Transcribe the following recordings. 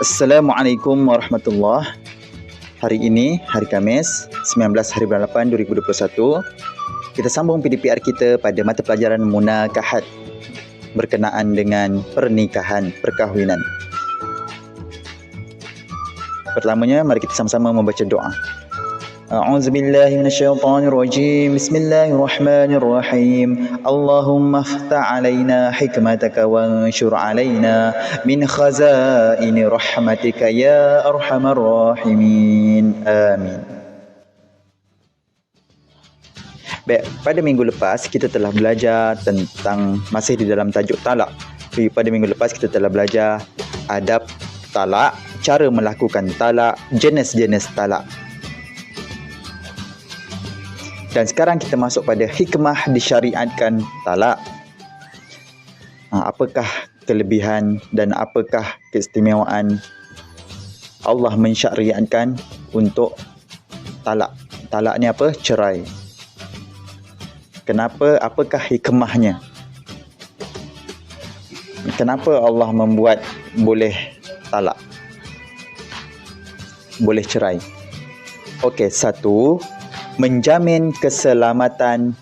Assalamualaikum warahmatullahi. Hari ini, hari Khamis, 19 hari bulan 8 2021, kita sambung PDPR kita pada mata pelajaran Munakahat berkenaan dengan pernikahan, perkahwinan. Pertamanya, mari kita sama-sama membaca doa. A'udzubillahi minasyaitonirrajim. Bismillahirrahmanirrahim. Allahumma aftah 'alaina hikmataka wanshur 'alaina min khazaini rahmatika ya arhamar rahimin. Amin. Baik, pada minggu lepas kita telah belajar tentang, masih di dalam tajuk talak. Pada minggu lepas kita telah belajar adab talak, cara melakukan talak, jenis-jenis talak. Dan sekarang kita masuk pada hikmah disyariatkan talak. Apakah kelebihan dan apakah keistimewaan Allah mensyariatkan untuk talak? Talak ni apa? Cerai. Kenapa? Apakah hikmahnya? Kenapa Allah membuat boleh talak? Boleh cerai? Okey, satu, menjamin keselamatan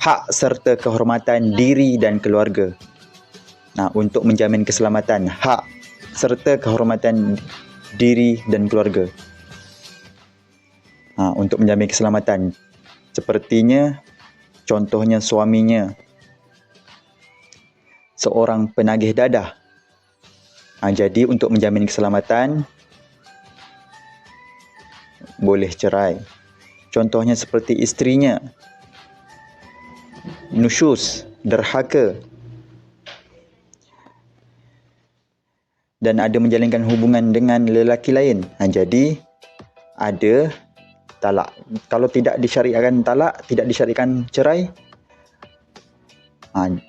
hak serta kehormatan diri dan keluarga. Untuk menjamin keselamatan hak serta kehormatan diri dan keluarga. Untuk menjamin keselamatan, sepertinya contohnya suaminya seorang penagih dadah. Jadi untuk menjamin keselamatan boleh cerai. Contohnya seperti isterinya nusyus, derhaka, dan ada menjalinkan hubungan dengan lelaki lain. Jadi ada talak. Kalau tidak disyariatkan talak, tidak disyariatkan cerai,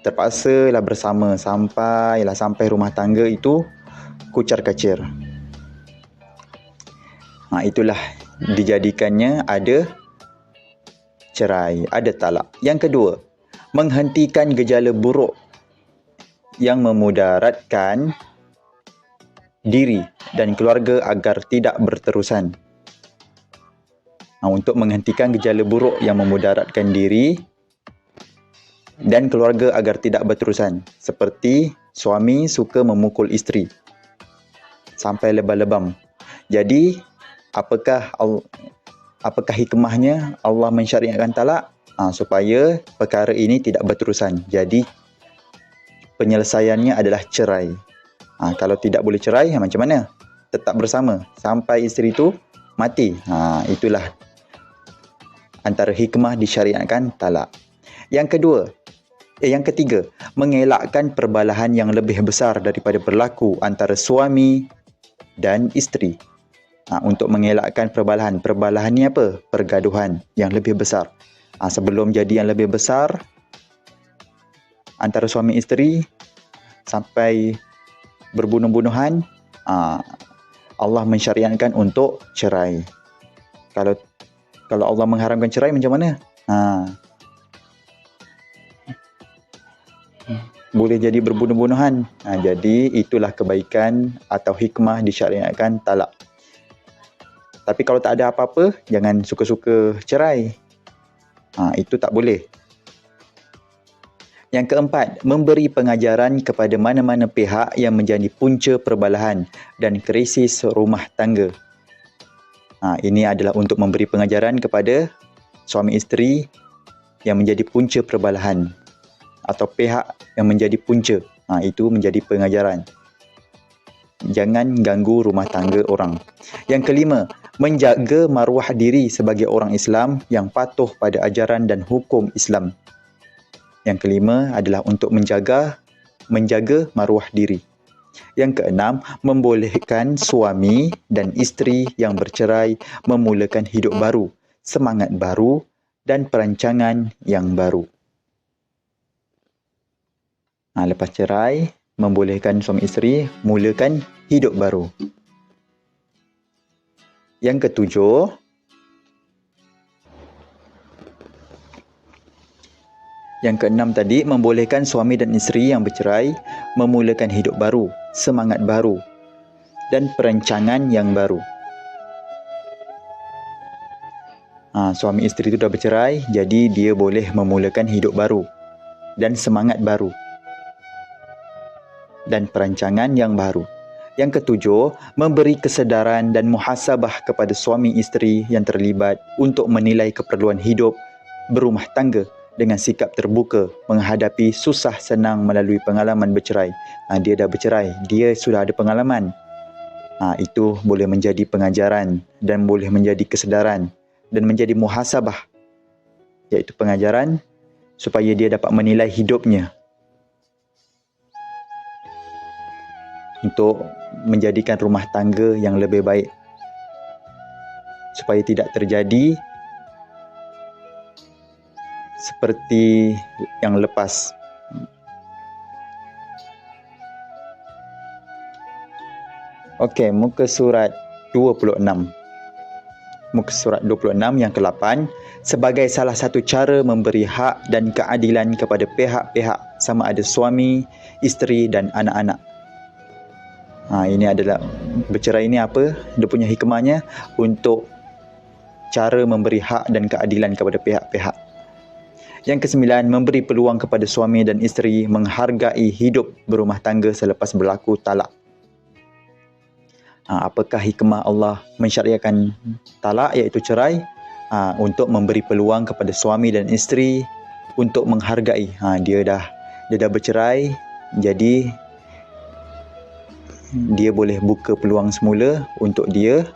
terpaksalah bersama sampai rumah tangga itu kucar kacir. Itulah dijadikannya ada cerai, ada talak. Yang kedua, menghentikan gejala buruk yang memudaratkan diri dan keluarga agar tidak berterusan. Untuk menghentikan gejala buruk yang memudaratkan diri dan keluarga agar tidak berterusan, seperti suami suka memukul isteri sampai lebam-lebam. Jadi apakah hikmahnya Allah mensyariatkan talak? Supaya perkara ini tidak berterusan. Jadi penyelesaiannya adalah cerai. Kalau tidak boleh cerai, macam mana? Tetap bersama sampai isteri itu mati. Itulah antara hikmah disyariatkan talak. Yang ketiga, mengelakkan perbalahan yang lebih besar daripada berlaku antara suami dan isteri. Untuk mengelakkan perbalahan. Perbalahan ni apa? Pergaduhan yang lebih besar. Sebelum jadi yang lebih besar antara suami isteri sampai berbunuh-bunuhan, Allah mensyariatkan untuk cerai. Kalau Allah mengharamkan cerai, macam mana? Boleh jadi berbunuh-bunuhan. Jadi itulah kebaikan atau hikmah disyariatkan talak. Tapi kalau tak ada apa-apa, jangan suka-suka cerai. Itu tak boleh. Yang keempat, memberi pengajaran kepada mana-mana pihak yang menjadi punca perbalahan dan krisis rumah tangga. Ini adalah untuk memberi pengajaran kepada suami isteri yang menjadi punca perbalahan atau pihak yang menjadi punca. Itu menjadi pengajaran. Jangan ganggu rumah tangga orang. Yang kelima, menjaga maruah diri sebagai orang Islam yang patuh pada ajaran dan hukum Islam. Yang kelima adalah untuk menjaga maruah diri. Yang keenam, membolehkan suami dan isteri yang bercerai memulakan hidup baru, semangat baru dan perancangan yang baru. Lepas cerai, membolehkan suami isteri mulakan hidup baru. Yang ketujuh, yang keenam tadi, membolehkan suami dan isteri yang bercerai memulakan hidup baru, semangat baru dan perancangan yang baru. Suami isteri itu dah bercerai, jadi dia boleh memulakan hidup baru dan semangat baru dan perancangan yang baru. Yang ketujuh, memberi kesedaran dan muhasabah kepada suami isteri yang terlibat untuk menilai keperluan hidup berumah tangga dengan sikap terbuka menghadapi susah senang melalui pengalaman bercerai. Dia dah bercerai, dia sudah ada pengalaman. Itu boleh menjadi pengajaran dan boleh menjadi kesedaran dan menjadi muhasabah, iaitu pengajaran supaya dia dapat menilai hidupnya untuk menjadikan rumah tangga yang lebih baik supaya tidak terjadi seperti yang lepas. Okey, muka surat 26. Muka surat 26 yang ke-8, sebagai salah satu cara memberi hak dan keadilan kepada pihak-pihak sama ada suami, isteri dan anak-anak. Ini adalah bercerai ini apa? Dia punya hikmahnya untuk cara memberi hak dan keadilan kepada pihak-pihak. Yang ke-9, memberi peluang kepada suami dan isteri menghargai hidup berumah tangga selepas berlaku talak. Apakah hikmah Allah mensyariatkan talak, iaitu cerai? Untuk memberi peluang kepada suami dan isteri untuk menghargai. Dia dah bercerai, jadi dia boleh buka peluang semula untuk dia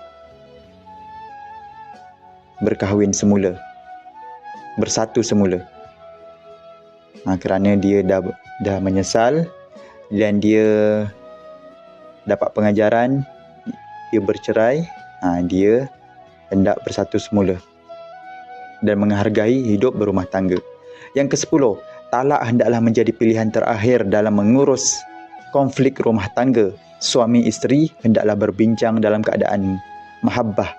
berkahwin semula, bersatu semula. Kerana dia dah menyesal dan dia dapat pengajaran, dia bercerai, dia hendak bersatu semula dan menghargai hidup berumah tangga. Yang ke-10, talak hendaklah menjadi pilihan terakhir dalam mengurus konflik rumah tangga. Suami isteri hendaklah berbincang dalam keadaan mahabbah.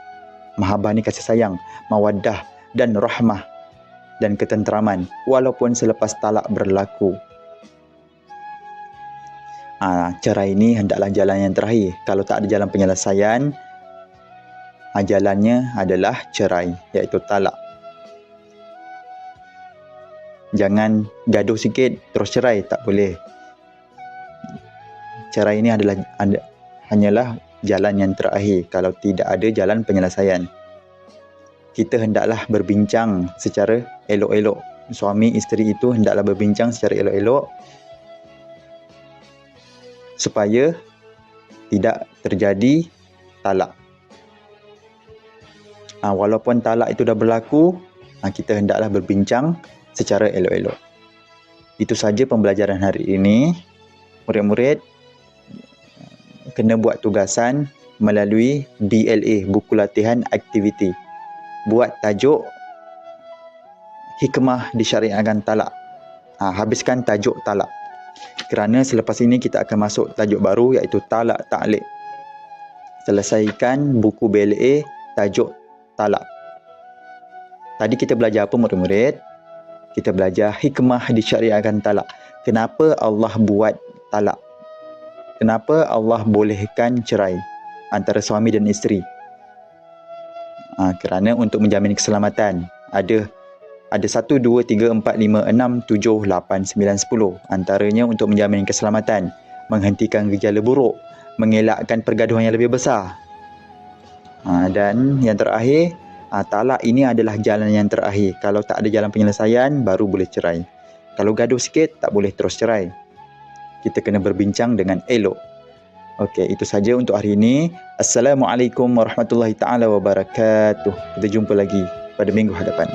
Mahabbah ni kasih sayang, mawaddah dan rahmah dan ketenteraman walaupun selepas talak berlaku. Cerai ini hendaklah jalan yang terakhir. Kalau tak ada jalan penyelesaian, jalannya adalah cerai, iaitu talak. Jangan gaduh sikit terus cerai, tak boleh. Cerai ini hanyalah jalan yang terakhir kalau tidak ada jalan penyelesaian. Kita hendaklah berbincang secara elok-elok. Suami isteri itu hendaklah berbincang secara elok-elok supaya tidak terjadi talak. Walaupun talak itu dah berlaku, kita hendaklah berbincang secara elok-elok. Itu saja pembelajaran hari ini. Murid-murid kena buat tugasan melalui BLA, buku latihan aktiviti. Buat tajuk hikmah disyariatkan talak. Habiskan tajuk talak. Kerana selepas ini kita akan masuk tajuk baru, iaitu talak ta'liq. Selesaikan buku BLA tajuk talak. Tadi kita belajar apa, murid-murid? Kita belajar hikmah disyariatkan talak. Kenapa Allah buat talak? Kenapa Allah bolehkan cerai antara suami dan isteri? Kerana untuk menjamin keselamatan. Ada 1, 2, 3, 4, 5, 6, 7, 8, 9, 10. Antaranya untuk menjamin keselamatan, menghentikan gejala buruk, mengelakkan pergaduhan yang lebih besar. Dan yang terakhir, talak ini adalah jalan yang terakhir. Kalau tak ada jalan penyelesaian, baru boleh cerai. Kalau gaduh sikit, tak boleh terus cerai. Kita kena berbincang dengan elok. Okey, itu saja untuk hari ini. Assalamualaikum warahmatullahi taala wabarakatuh. Kita jumpa lagi pada minggu hadapan.